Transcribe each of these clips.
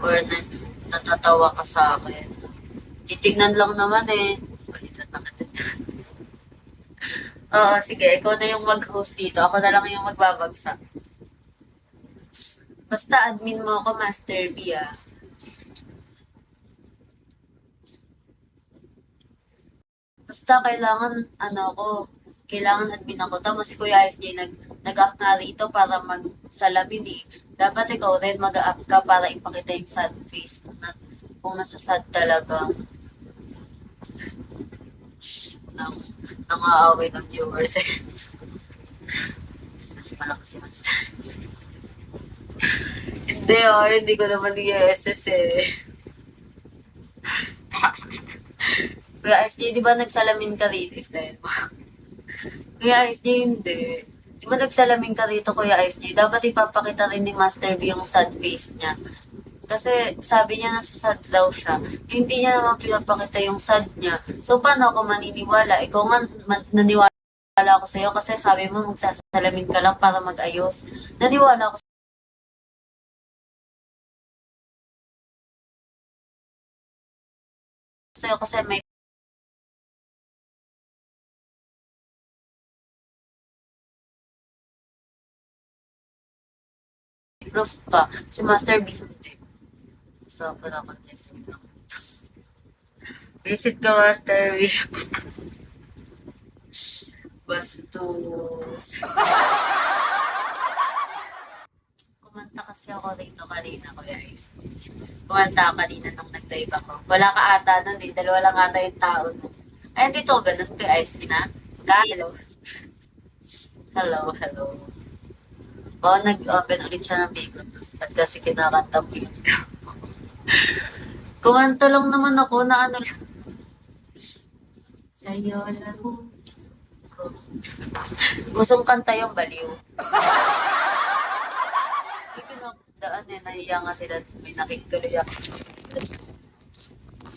or natatawa ka sa akin. Titignan lang naman eh. Ulitan na kita. Oo, sige, ikaw na yung mag-host dito. Ako na lang yung magbabagsak. Basta admin mo ako, Master B ah. Basta kailangan, ano ako, kailangan admin ako. Tapos si Kuya SJ nag-up nga rito para magsalamin eh. Dapat ikaw rin mag-up ka para ipakita yung sad face kung nasa sad talaga ng nangaaway ng viewers eh. Mas malaki si Master. Hindi oh, hindi ko naman i-SS eh. Kuya SJ, di ba nagsalamin ka rito? Is dahil mo. Kuya SJ, hindi. Di ba nagsalamin ka rito, Kuya SJ? Dapat ipapakita rin ni Master B yung sad face niya. Kasi sabi niya nasa sad daw siya. Hindi niya naman pinapakita yung sad niya. So, paano ako maniniwala? Ikaw nga naniwala ako sa'yo kasi sabi mo magsasalamin ka lang para mag-ayos. Naniwala ako sa'yo kasi may proof ka. Si Master B hindi. So, pala ko lang. Visit ka, Master B. Bastos. Kumanta kasi ako rito kanina, Kuya Ice. Kumanta ako kanina nung nag-live ako. Wala ka ata nun eh. Dalawa lang ata yung tao nun. Ay, dito ba nun, Kuya Ice? Hello. Hello, hello. Oo, nag-open ulit siya ng bigot. At kasi kinakanta mo yun. Kumanta lang naman ako na ano. Sa'yo lang ko. Gustong kanta yung baliw. Hindi pinagdaan eh. Nahiya nga sila. May nakituloy ako.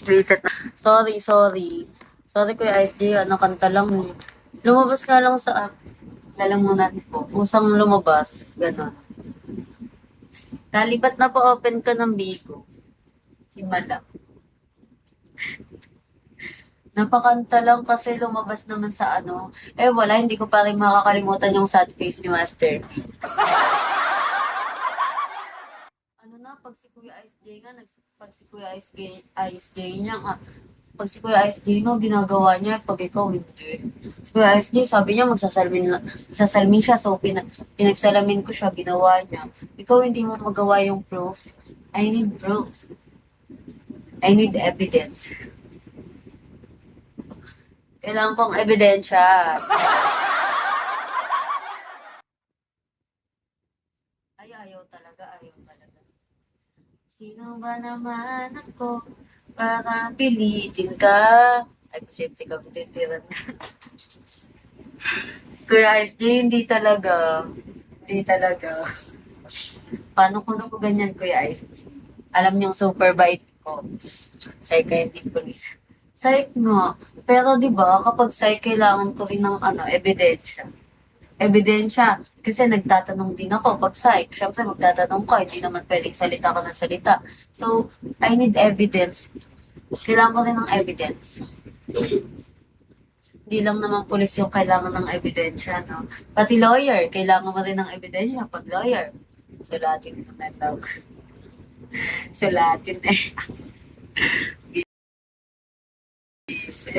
Reset na. Sorry, sorry. Sorry Kuya SJ, ano kanta lang eh. Lumabas ka lang sa app. Lalamunan ko. Usang lumabas. Ganon. Kalipat na po open ka ng Bigo. Himala. Napakanta lang kasi lumabas naman sa ano. Eh wala, hindi ko pa rin makakalimutan yung sad face ni Master T. Ano na, pag si Kuya Ice J nga, pag si Kuya Ice J niya nga, pag si Kuya Ice J nga, ginagawa niya, pag ikaw hindi. Si Kuya Ice J, sabi niya, magsasalmin siya, so pinagsalamin ko siya, ginawa niya. Ikaw hindi mo magawa yung proof. I need proof. I need evidence. Kailangan kong ebidensya. Ay, ayaw talaga, ayaw talaga. Sino ba naman ako para pilitin ka? Ay, posible ka matitiran. Kuya SJ, hindi talaga. Hindi talaga. Paano ko na ko ganyan, Kuya SJ? Alam niyong super bait ko. Psych hindi police. Psych nga. Pero di ba kapag psych, kailangan ko rin ng ano, ebidensya. Ebidensya. Kasi nagtatanong din ako pag psych. Siyempre magtatanong ka, hindi naman pwedeng salita ka ng salita. So, I need evidence. Kailangan ko rin ng evidence. Hindi lang naman pulis yung kailangan ng ebidensya, no? Pati lawyer, kailangan mo rin ng ebidensya pag lawyer. Sulatin mo na lang. Sulatin eh. Easy.